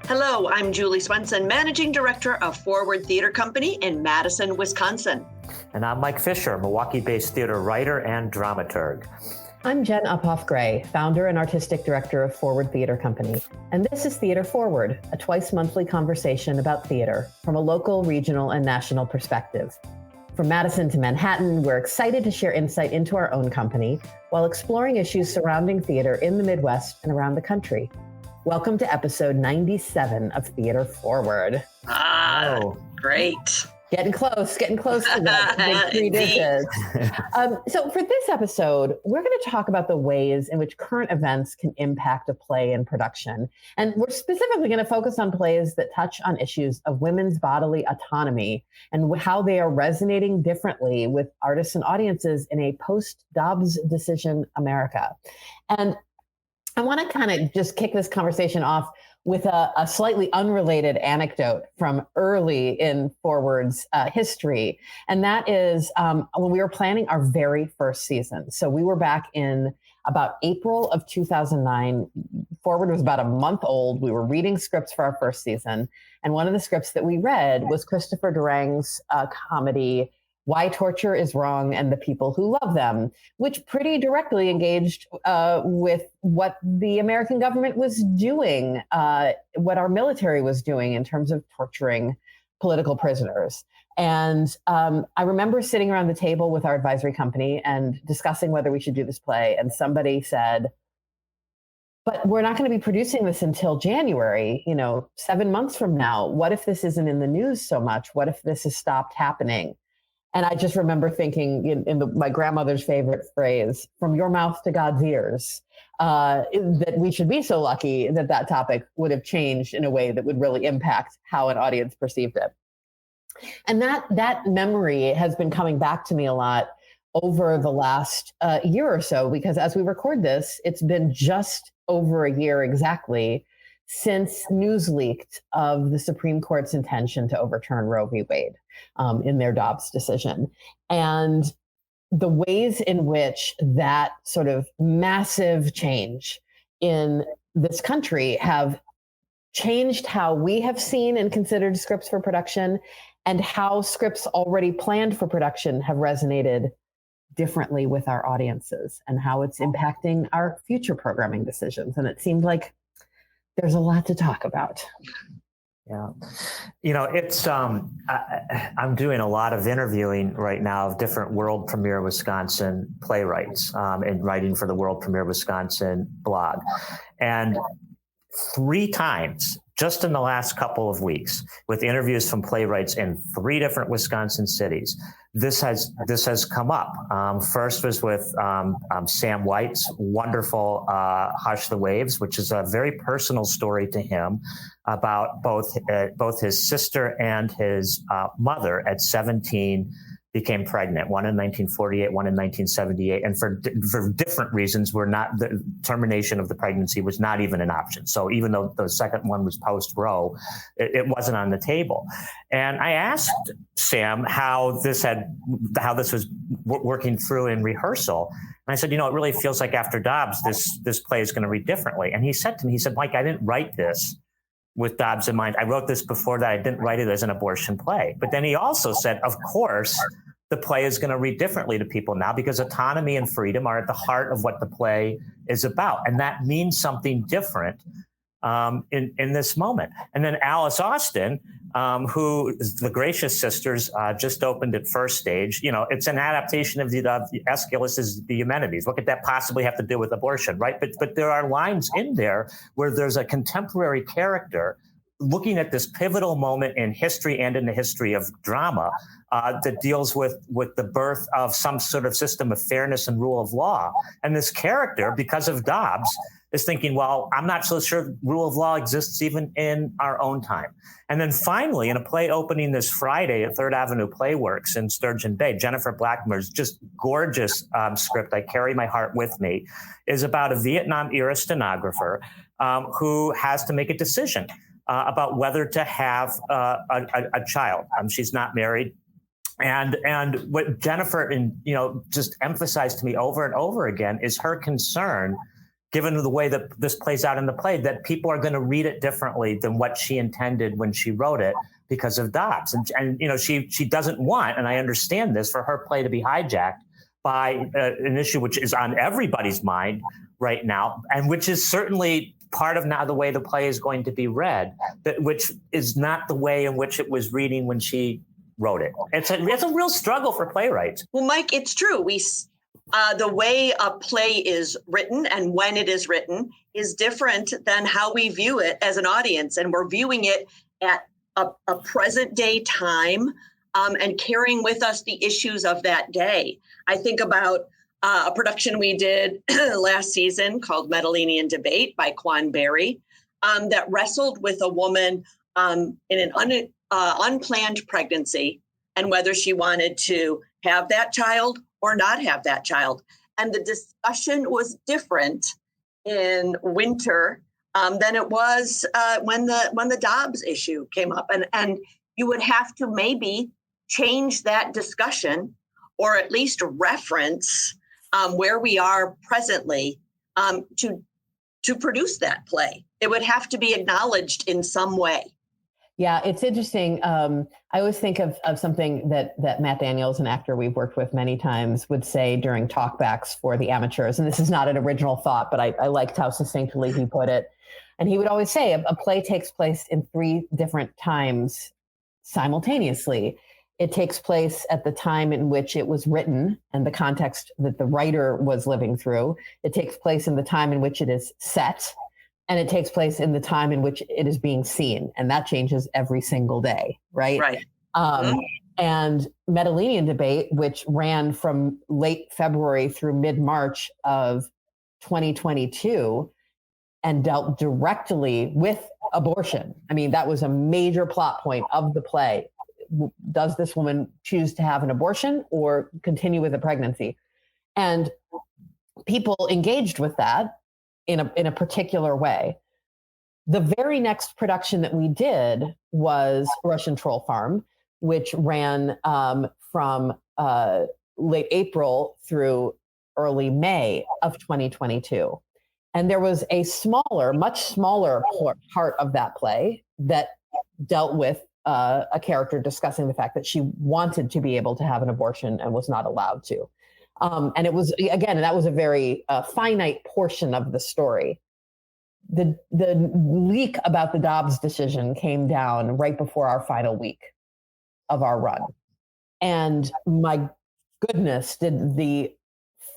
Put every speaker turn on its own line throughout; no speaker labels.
Hello, I'm Julie Swenson, Managing Director of Forward Theater Company in Madison, Wisconsin.
And I'm Mike Fisher, Milwaukee-based theater writer and dramaturg.
I'm Jen Uphoff-Gray, founder and artistic director of Forward Theater Company. And this is Theater Forward, a twice-monthly conversation about theater from a local, regional, and national perspective. From Madison to Manhattan, we're excited to share insight into our own company while exploring issues surrounding theater in the Midwest and around the country. Welcome to episode 97 of Theater Forward.
Great.
Getting close to that big three digits. So for this episode, we're going to talk about the ways in which current events can impact a play and production. And we're specifically going to focus on plays that touch on issues of women's bodily autonomy and how they are resonating differently with artists and audiences in a post-Dobbs decision America. And I want to kind of just kick this conversation off with a slightly unrelated anecdote from early in Forward's history. And that is when we were planning our very first season. So we were back in about April of 2009. Forward was about a month old. We were reading scripts for our first season. And one of the scripts that we read was Christopher Durang's comedy, Why Torture is Wrong and the People Who Love Them, which pretty directly engaged with what the American government was doing, what our military was doing in terms of torturing political prisoners. And I remember sitting around the table with our advisory company and discussing whether we should do this play. And somebody said, but we're not going to be producing this until January, 7 months from now. What if this isn't in the news so much? What if this has stopped happening? And I just remember thinking in my grandmother's favorite phrase, from your mouth to God's ears, that we should be so lucky that that topic would have changed in a way that would really impact how an audience perceived it. And that memory has been coming back to me a lot over the last year or so, because as we record this, it's been just over a year exactly since news leaked of the Supreme Court's intention to overturn Roe v. Wade in their Dobbs decision. And the ways in which that sort of massive change in this country have changed how we have seen and considered scripts for production, and how scripts already planned for production have resonated differently with our audiences, and how it's impacting our future programming decisions. And it seemed like there's a lot to talk about.
Yeah. It's, I'm doing a lot of interviewing right now of different World Premiere Wisconsin playwrights and writing for the World Premiere Wisconsin blog. And 3 times just in the last couple of weeks, with interviews from playwrights in 3 different Wisconsin cities, this has come up. First was with Sam White's wonderful Hush the Waves, which is a very personal story to him about both his sister and his mother at 17 became pregnant, one in 1948, one in 1978, and for different reasons, the termination of the pregnancy was not even an option. So even though the second one was post-Roe, it wasn't on the table. And I asked Sam how this was working through in rehearsal. And I said, it really feels like after Dobbs, this play is going to read differently. And he said to me, Mike, I didn't write this with Dobbs in mind. I wrote this before that. I didn't write it as an abortion play. But then he also said, of course, the play is going to read differently to people now because autonomy and freedom are at the heart of what the play is about. And that means something different in this moment. And then Alice Austin, who is the Gracious Sisters, just opened at First Stage. It's an adaptation of the Aeschylus's The Eumenides. What could that possibly have to do with abortion, right? But there are lines in there where there's a contemporary character looking at this pivotal moment in history and in the history of drama that deals with the birth of some sort of system of fairness and rule of law. And this character, because of Dobbs, is thinking, well, I'm not so sure rule of law exists even in our own time. And then finally, in a play opening this Friday at Third Avenue Playworks in Sturgeon Bay, Jennifer Blackmer's just gorgeous script, I Carry My Heart With Me, is about a Vietnam-era stenographer who has to make a decision about whether to have a child. She's not married. And what Jennifer just emphasized to me over and over again is her concern, given the way that this plays out in the play, that people are going to read it differently than what she intended when she wrote it because of Dobbs. And you know, she doesn't want, and I understand this, for her play to be hijacked by an issue which is on everybody's mind right now, and which is certainly part of now the way the play is going to be read, but which is not the way in which it was reading when she wrote it. It's a real struggle for playwrights.
Well, Mike, it's true. The way a play is written and when it is written is different than how we view it as an audience. And we're viewing it at a present day time and carrying with us the issues of that day. I think about a production we did last season called Medellinian Debate by Quan Berry that wrestled with a woman in an unplanned pregnancy and whether she wanted to have that child or not have that child. And the discussion was different in winter than it was when the Dobbs issue came up. And you would have to maybe change that discussion or at least reference where we are presently to produce that play. It would have to be acknowledged in some way.
Yeah, it's interesting. I always think of something that Matt Daniels, an actor we've worked with many times, would say during talkbacks for the amateurs. And this is not an original thought, but I liked how succinctly he put it. And he would always say a play takes place in 3 different times simultaneously. It takes place at the time in which it was written and the context that the writer was living through. It takes place in the time in which it is set. And it takes place in the time in which it is being seen. And that changes every single day, right?
Right.
And Medellinian Debate, which ran from late February through mid-March of 2022 and dealt directly with abortion. I mean, that was a major plot point of the play. Does this woman choose to have an abortion or continue with a pregnancy? And people engaged with that in a particular way. The very next production that we did was Russian Troll Farm, which ran from late April through early May of 2022. And there was a much smaller part of that play that dealt with a character discussing the fact that she wanted to be able to have an abortion and was not allowed to. And it was, again, that was a very finite portion of the story. The leak about the Dobbs decision came down right before our final week of our run. And my goodness, did the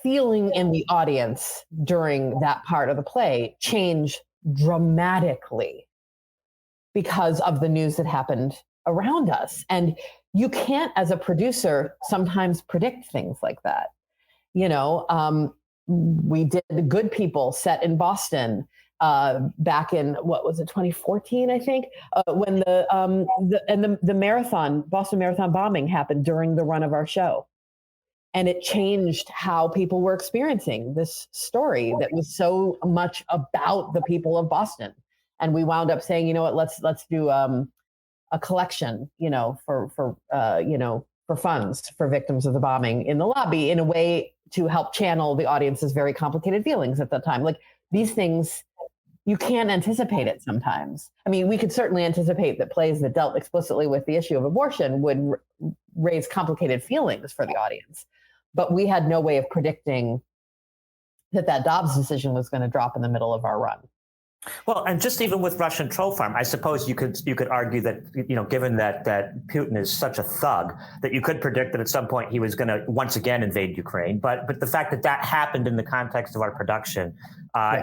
feeling in the audience during that part of the play change dramatically because of the news that happened around us. And you can't, as a producer, sometimes predict things like that. You know, we did The Good People set in Boston back in, 2014, I think, when the marathon, Boston Marathon bombing happened during the run of our show. And it changed how people were experiencing this story that was so much about the people of Boston. And we wound up saying, you know what, let's do a collection, for funds for victims of the bombing in the lobby, in a way to help channel the audience's very complicated feelings at the time. Like, these things, you can't anticipate it sometimes. I mean, we could certainly anticipate that plays that dealt explicitly with the issue of abortion would raise complicated feelings for the audience. But we had no way of predicting that Dobbs decision was going to drop in the middle of our run.
Well, and just even with Russian Troll Farm, I suppose you could argue that, given that Putin is such a thug, that you could predict that at some point he was going to once again invade Ukraine. But the fact that happened in the context of our production,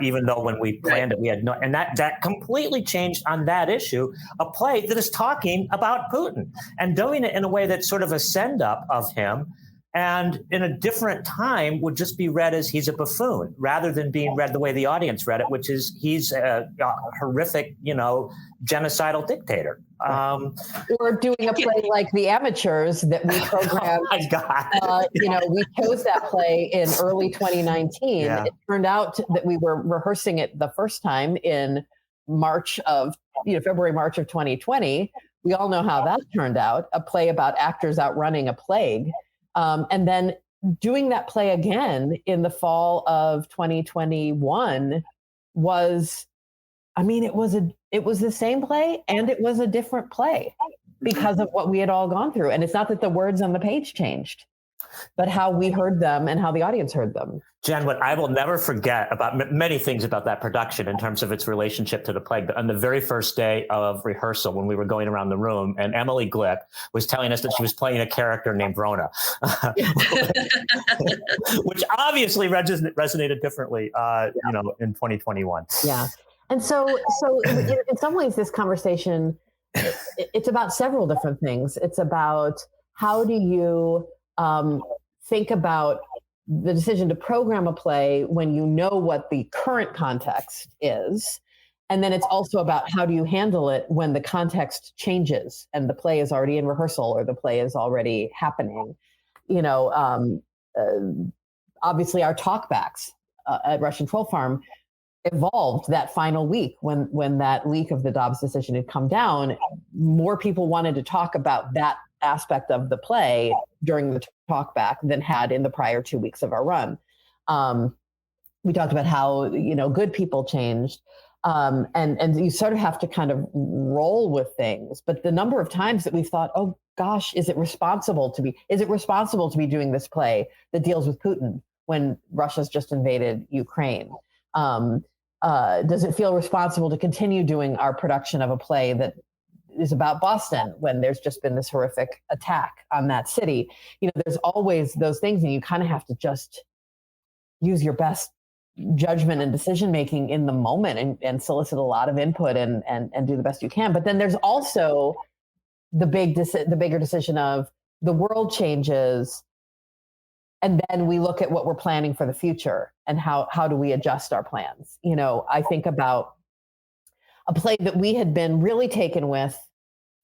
even though when we planned it, we had no, and that completely changed on that issue, a play that is talking about Putin and doing it in a way that's sort of a send up of him. And in a different time would just be read as he's a buffoon, rather than being read the way the audience read it, which is he's a horrific, genocidal dictator.
Or doing a play like The Amateurs that we programmed.
Oh my God.
We chose that play in early 2019. Yeah. It turned out that we were rehearsing it the first time in February, March of 2020. We all know how that turned out, a play about actors outrunning a plague. And then doing that play again in the fall of 2021 was, I mean, it was the same play and it was a different play because of what we had all gone through. And it's not that the words on the page changed, but how we heard them and how the audience heard them.
Jen, what I will never forget about many things about that production in terms of its relationship to the play, but on the very first day of rehearsal, when we were going around the room, and Emily Glick was telling us that she was playing a character named Rona, which obviously resonated differently, in 2021.
Yeah. And so in some ways, this conversation, it's about several different things. It's about how do you think about the decision to program a play when you know what the current context is. And then it's also about how do you handle it when the context changes and the play is already in rehearsal or the play is already happening. Obviously our talkbacks at Russian Troll Farm evolved that final week when that leak of the Dobbs decision had come down. More people wanted to talk about that aspect of the play during the talkback than had in the prior 2 weeks of our run. We talked about how, good people changed. And you sort of have to kind of roll with things. But the number of times that we thought, oh gosh, is it responsible to be doing this play that deals with Putin when Russia's just invaded Ukraine? Does it feel responsible to continue doing our production of a play that is about Boston when there's just been this horrific attack on that city? There's always those things, and you kind of have to just use your best judgment and decision making in the moment and solicit a lot of input and do the best you can. But then there's also the bigger decision of the world changes, and then we look at what we're planning for the future and how do we adjust our plans. I think about a play that we had been really taken with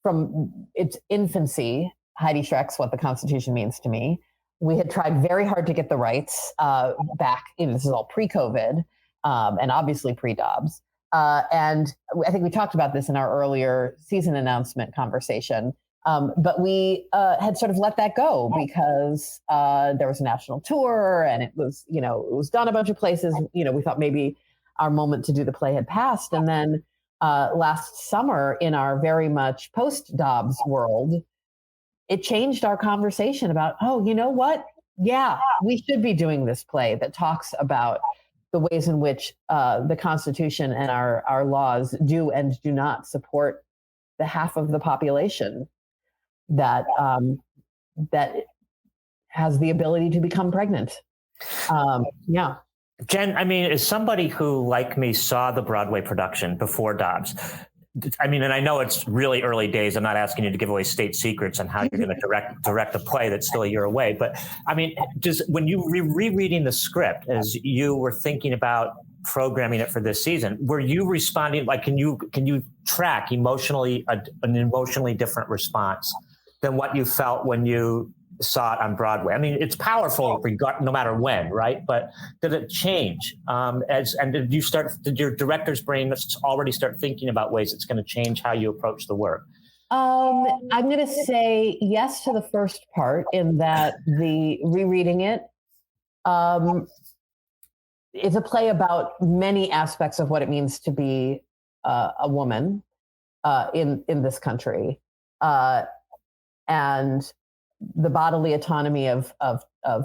from its infancy, Heidi Schreck's What the Constitution Means to Me. We had tried very hard to get the rights back. This is all pre-COVID and obviously pre-Dobbs. And I think we talked about this in our earlier season announcement conversation. But we had sort of let that go because there was a national tour and it was done a bunch of places. We thought maybe our moment to do the play had passed. And then last summer, in our very much post-Dobbs world, it changed our conversation about, oh, you know what? Yeah, we should be doing this play that talks about the ways in which the Constitution and our laws do and do not support the half of the population that has the ability to become pregnant. Yeah.
Jen, as somebody who, like me, saw the Broadway production before Dobbs, and I know it's really early days. I'm not asking you to give away state secrets on how you're going to direct a play that's still a year away. But just when you rereading the script as you were thinking about programming it for this season, were you responding can you track emotionally an emotionally different response than what you felt when you saw it on Broadway? It's powerful no matter when, right? But did it change? Did your director's brain already start thinking about ways it's going to change how you approach the work?
I'm going to say yes to the first part, in that the rereading it is a play about many aspects of what it means to be a woman in this country. And the bodily autonomy of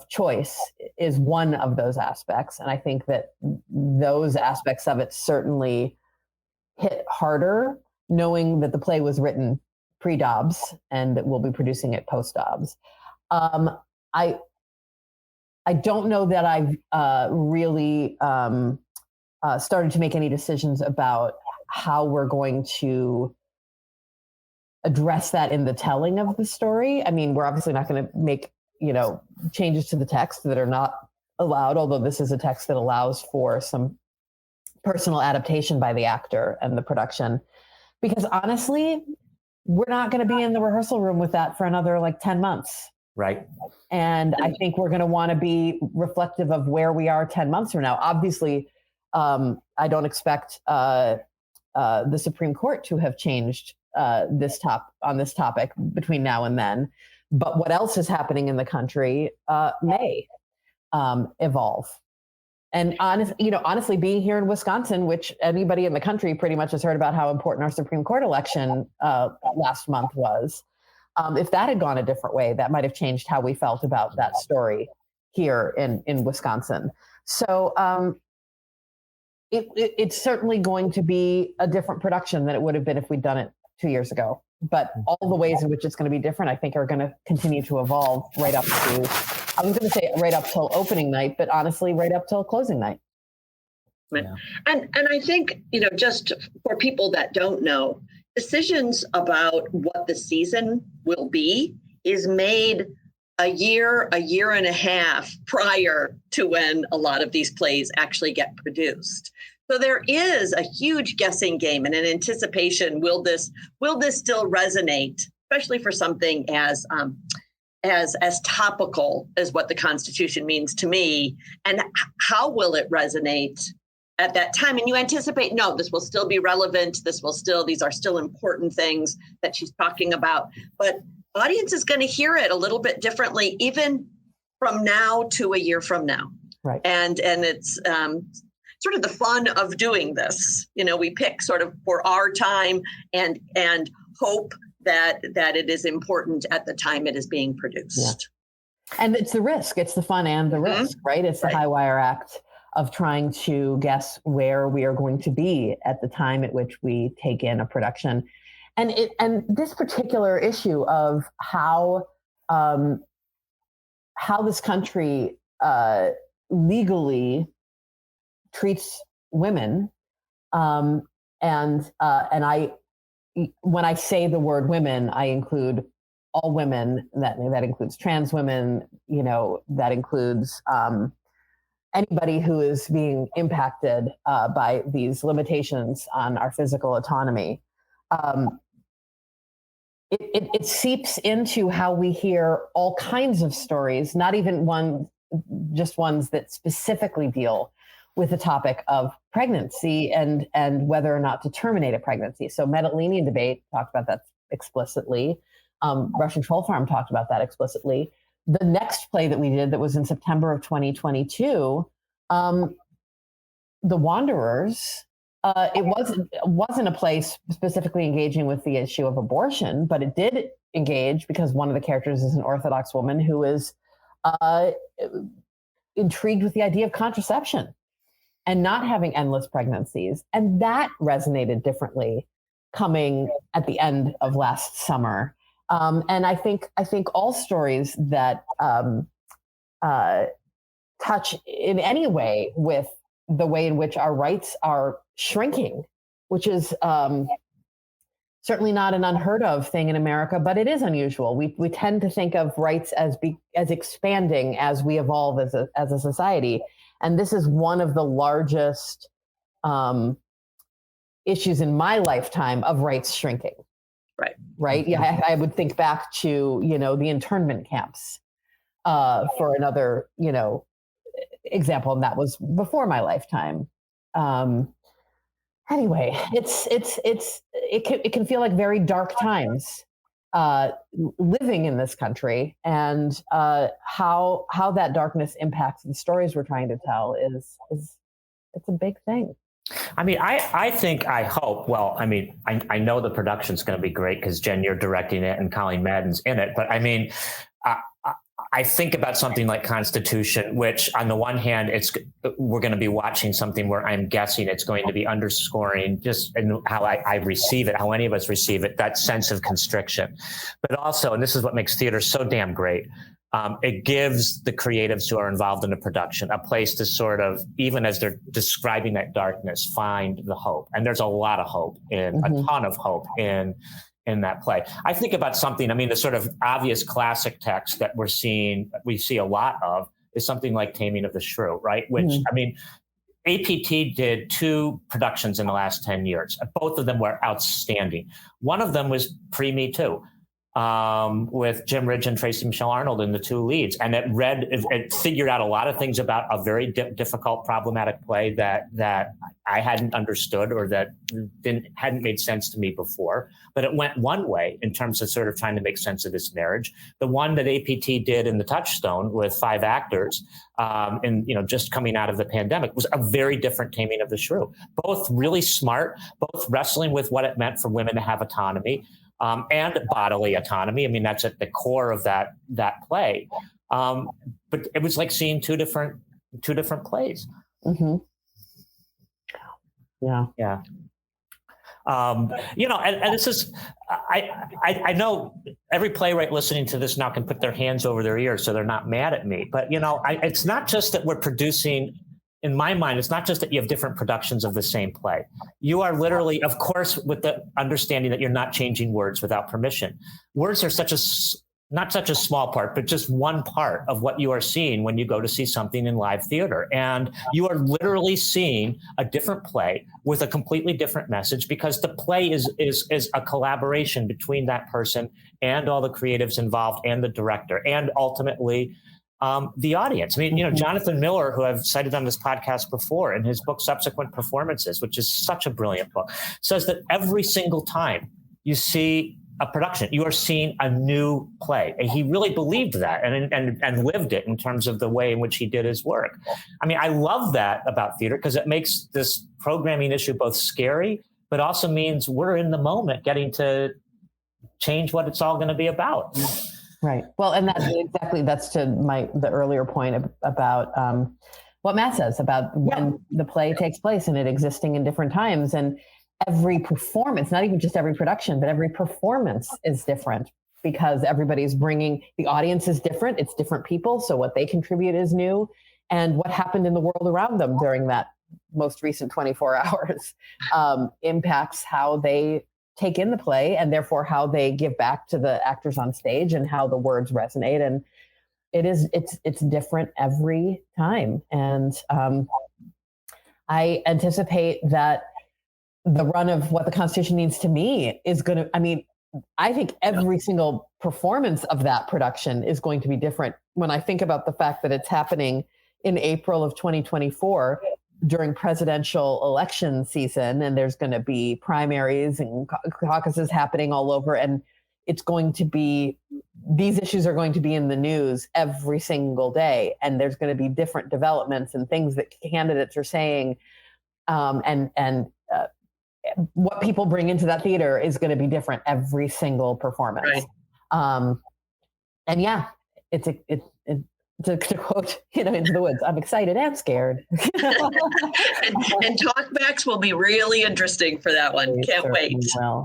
choice is one of those aspects. And I think that those aspects of it certainly hit harder, knowing that the play was written pre-Dobbs and that we'll be producing it post-Dobbs. I don't know that I've really started to make any decisions about how we're going to address that in the telling of the story. We're obviously not going to make, changes to the text that are not allowed, although this is a text that allows for some personal adaptation by the actor and the production. Because honestly, we're not going to be in the rehearsal room with that for another 10 months.
Right.
And I think we're going to want to be reflective of where we are 10 months from now. Obviously, I don't expect the Supreme Court to have changed on this topic between now and then. but what else is happening in the country may evolve. And honestly, being here in Wisconsin, which anybody in the country pretty much has heard about how important our Supreme Court election last month was. If that had gone a different way, that might have changed how we felt about that story here in Wisconsin. So it's certainly going to be a different production than it would have been if we'd done it 2 years ago. But all the ways in which it's going to be different, I think, are going to continue to evolve right up to, I was going to say right up till opening night, but honestly, right up till closing night.
Yeah. And I think, just for people that don't know, decisions about what the season will be is made a year and a half prior to when a lot of these plays actually get produced. So there is a huge guessing game and an anticipation. Will this still resonate, especially for something as topical as what the Constitution means to me? And how will it resonate at that time? And you anticipate, no, this will still be relevant. These are still important things that she's talking about. But audience is going to hear it a little bit differently, even from now to a year from now.
Right.
And it's sort of the fun of doing this. We pick sort of for our time and hope that it is important at the time it is being produced.
Yeah. And it's the risk. It's the fun and the risk, right? It's the high wire act of trying to guess where we are going to be at the time at which we take in a production. And this particular issue of how this country legally treats women, and I, when I say the word women, I include all women. That includes trans women. That includes anybody who is being impacted by these limitations on our physical autonomy. It seeps into how we hear all kinds of stories, not even just ones that specifically deal with the topic of pregnancy and whether or not to terminate a pregnancy. So Medellinian debate talked about that explicitly. Russian Troll Farm talked about that explicitly. The next play that we did that was in September of 2022, The Wanderers, it wasn't a play specifically engaging with the issue of abortion, but it did engage because one of the characters is an Orthodox woman who is intrigued with the idea of contraception and not having endless pregnancies. And that resonated differently coming at the end of last summer. And I think all stories that touch in any way with the way in which our rights are shrinking, which is certainly not an unheard of thing in America, but it is unusual. We tend to think of rights as expanding as we evolve as a society. And this is one of the largest issues in my lifetime of rights shrinking. Right. Yeah. I would think back to, the internment camps for another, example. And that was before my lifetime. Anyway, it can feel like very dark times living in this country, and how that darkness impacts the stories we're trying to tell is it's a big thing.
I mean, I hope, I know the production's going to be great because Jen, you're directing it and Colleen Madden's in it. But I mean, I think about something like Constitution, which on the one hand, we're going to be watching something where I'm guessing it's going to be underscoring just how I receive it, how any of us receive it, that sense of constriction. But also, and this is what makes theater so damn great, it gives the creatives who are involved in the production a place to sort of, even as they're describing that darkness, find the hope. And there's a lot of hope, a ton of hope in that play. I think about something, the sort of obvious classic text that we see a lot of is something like Taming of the Shrew, right? Which, APT did 2 productions in the last 10 years. Both of them were outstanding. One of them was pre-Me Too. with Jim Ridge and Tracy Michelle Arnold in the two leads. And it figured out a lot of things about a very difficult, problematic play that I hadn't understood or that hadn't made sense to me before. But it went one way in terms of sort of trying to make sense of this marriage. The one that APT did in The Touchstone with 5 actors, and just coming out of the pandemic, was a very different Taming of the Shrew. Both really smart, both wrestling with what it meant for women to have autonomy. And bodily autonomy. I mean, that's at the core of that play. But it was like seeing two different plays.
Mm-hmm. Yeah.
Yeah. And this is, I know every playwright listening to this now can put their hands over their ears so they're not mad at me. But, it's not just that we're producing. In my mind, it's not just that you have different productions of the same play. You are literally, of course, with the understanding that you're not changing words without permission. Words are not such a small part, but just one part of what you are seeing when you go to see something in live theater. And you are literally seeing a different play with a completely different message, because the play is a collaboration between that person and all the creatives involved and the director and ultimately the audience. I mean, Jonathan Miller, who I've cited on this podcast before, in his book, Subsequent Performances, which is such a brilliant book, says that every single time you see a production, you are seeing a new play. And he really believed that and lived it in terms of the way in which he did his work. I mean, I love that about theater because it makes this programming issue both scary, but also means we're in the moment getting to change what it's all going to be about.
Right. Well, and that's to the earlier point about what Matt says about when the play takes place and it existing in different times, and every performance, not even just every production, but every performance is different because everybody's bringing, the audience is different. It's different people. So what they contribute is new, and what happened in the world around them during that most recent 24 hours impacts how they take in the play, and therefore how they give back to the actors on stage and how the words resonate. And it's different every time. And I anticipate that the run of What the Constitution Means to Me is going to, I think every single performance of that production is going to be different. When I think about the fact that it's happening in April of 2024, during presidential election season, and there's going to be primaries and caucuses happening all over, and it's going to be, these issues are going to be in the news every single day, and there's going to be different developments and things that candidates are saying, and what people bring into that theater is going to be different every single performance. Right. And yeah, it's to quote, Into the Woods, I'm excited and scared.
and talkbacks will be really interesting for that one. Can't wait.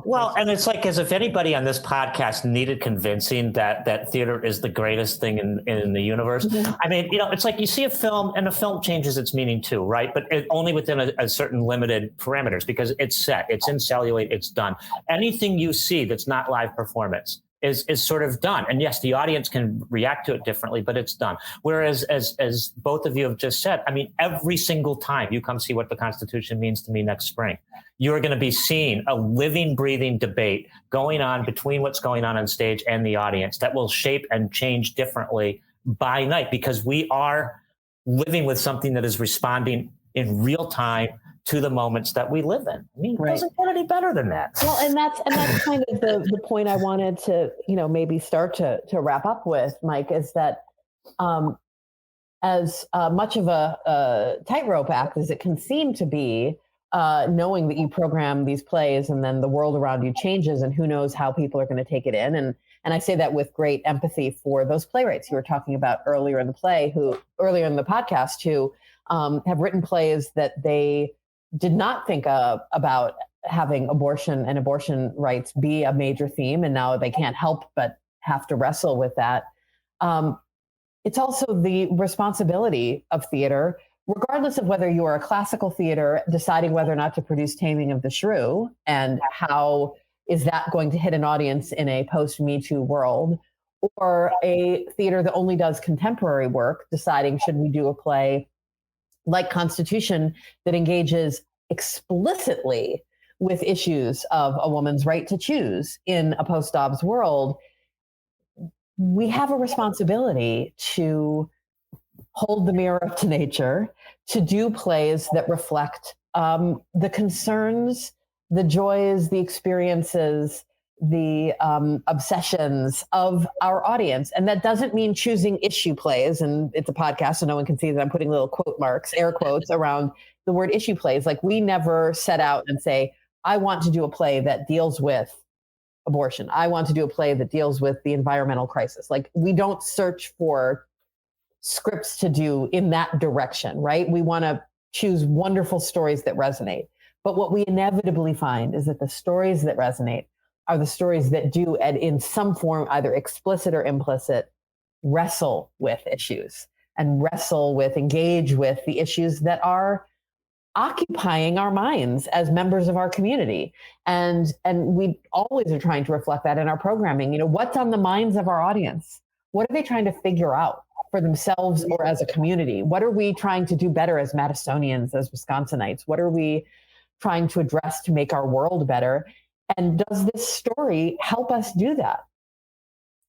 Well, and it's like as if anybody on this podcast needed convincing that theater is the greatest thing in the universe. Mm-hmm. I mean, it's like you see a film and the film changes its meaning too, right? But only within a certain limited parameters, because it's set, it's in cellulite, it's done. Anything you see that's not live performance is sort of done. And yes, the audience can react to it differently, but it's done. Whereas, as both of you have just said, every single time you come see What the Constitution Means to Me next spring, you're going to be seeing a living, breathing debate going on between what's going on stage and the audience that will shape and change differently by night, because we are living with something that is responding in real time to the moments that we live in. It doesn't get any better than that.
Well, and that's kind of the point I wanted to, maybe start to wrap up with, Mike, is that as much of a tightrope act as it can seem to be, knowing that you program these plays and then the world around you changes and who knows how people are going to take it in. And I say that with great empathy for those playwrights you were talking about earlier in the podcast, who have written plays that they did not think about having abortion and abortion rights be a major theme, and now they can't help but have to wrestle with that. It's also the responsibility of theater, regardless of whether you are a classical theater deciding whether or not to produce Taming of the Shrew, and how is that going to hit an audience in a post-Me Too world, or a theater that only does contemporary work deciding, should we do a play like Constitution that engages explicitly with issues of a woman's right to choose in a post-Dobbs world. we have a responsibility to hold the mirror up to nature, to do plays that reflect the concerns, the joys, the experiences, the obsessions of our audience. And that doesn't mean choosing issue plays. And it's a podcast, so no one can see that I'm putting little quote marks, air quotes around the word issue plays. Like, we never set out and say, I want to do a play that deals with abortion. I want to do a play that deals with the environmental crisis. Like, we don't search for scripts to do in that direction, right? We want to choose wonderful stories that resonate. But what we inevitably find is that the stories that resonate are the stories that do, and in some form, either explicit or implicit, wrestle with issues and engage with the issues that are occupying our minds as members of our community. And we always are trying to reflect that in our programming. What's on the minds of our audience? What are they trying to figure out for themselves or as a community? What are we trying to do better as Madisonians, as Wisconsinites? What are we trying to address to make our world better? And does this story help us do that?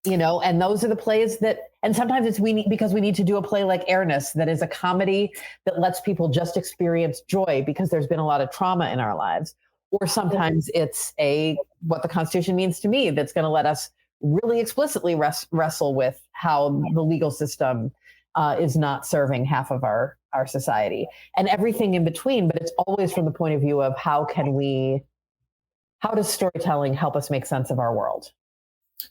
And those are the plays that, and sometimes it's because we need to do a play like Airness, that is a comedy that lets people just experience joy because there's been a lot of trauma in our lives. Or sometimes it's what the Constitution means to me, that's going to let us really explicitly wrestle with how the legal system is not serving half of our society, and everything in between. But it's always from the point of view of how does storytelling help us make sense of our world?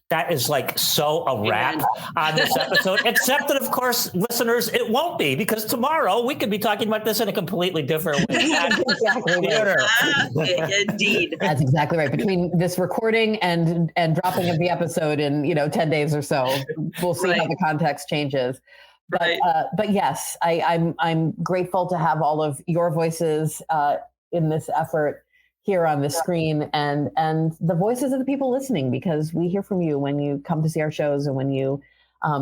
That is like so a wrap on this episode, except that, of course, listeners, it won't be, because tomorrow we could be talking about this in a completely different way.
Exactly
right. Indeed.
That's exactly right. Between this recording and dropping of the episode in 10 days or so, we'll see how the context changes. But yes, I'm grateful to have all of your voices in this effort here on the screen, and the voices of the people listening, because we hear from you when you come to see our shows and when you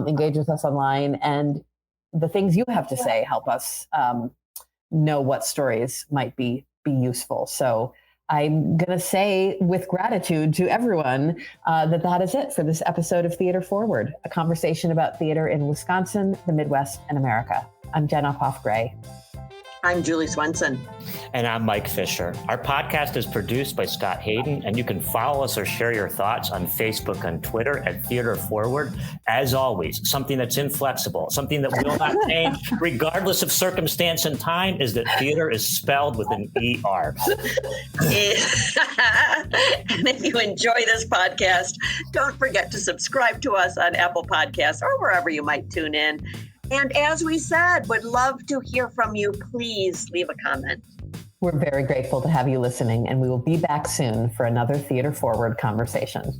engage with us online, and the things you have to say help us know what stories might be useful. So I'm going to say, with gratitude to everyone, that is it for this episode of Theater Forward, a conversation about theater in Wisconsin, the Midwest, and America. I'm Jen Uphoff-Gray.
I'm Julie Swenson.
And I'm Mike Fisher. Our podcast is produced by Scott Hayden, and you can follow us or share your thoughts on Facebook and Twitter at Theater Forward. As always, something that's inflexible, something that will not change regardless of circumstance and time, is that theater is spelled with an ER.
And if you enjoy this podcast, don't forget to subscribe to us on Apple Podcasts or wherever you might tune in. And as we said, would love to hear from you. Please leave a comment.
We're very grateful to have you listening, and we will be back soon for another Theater Forward conversation.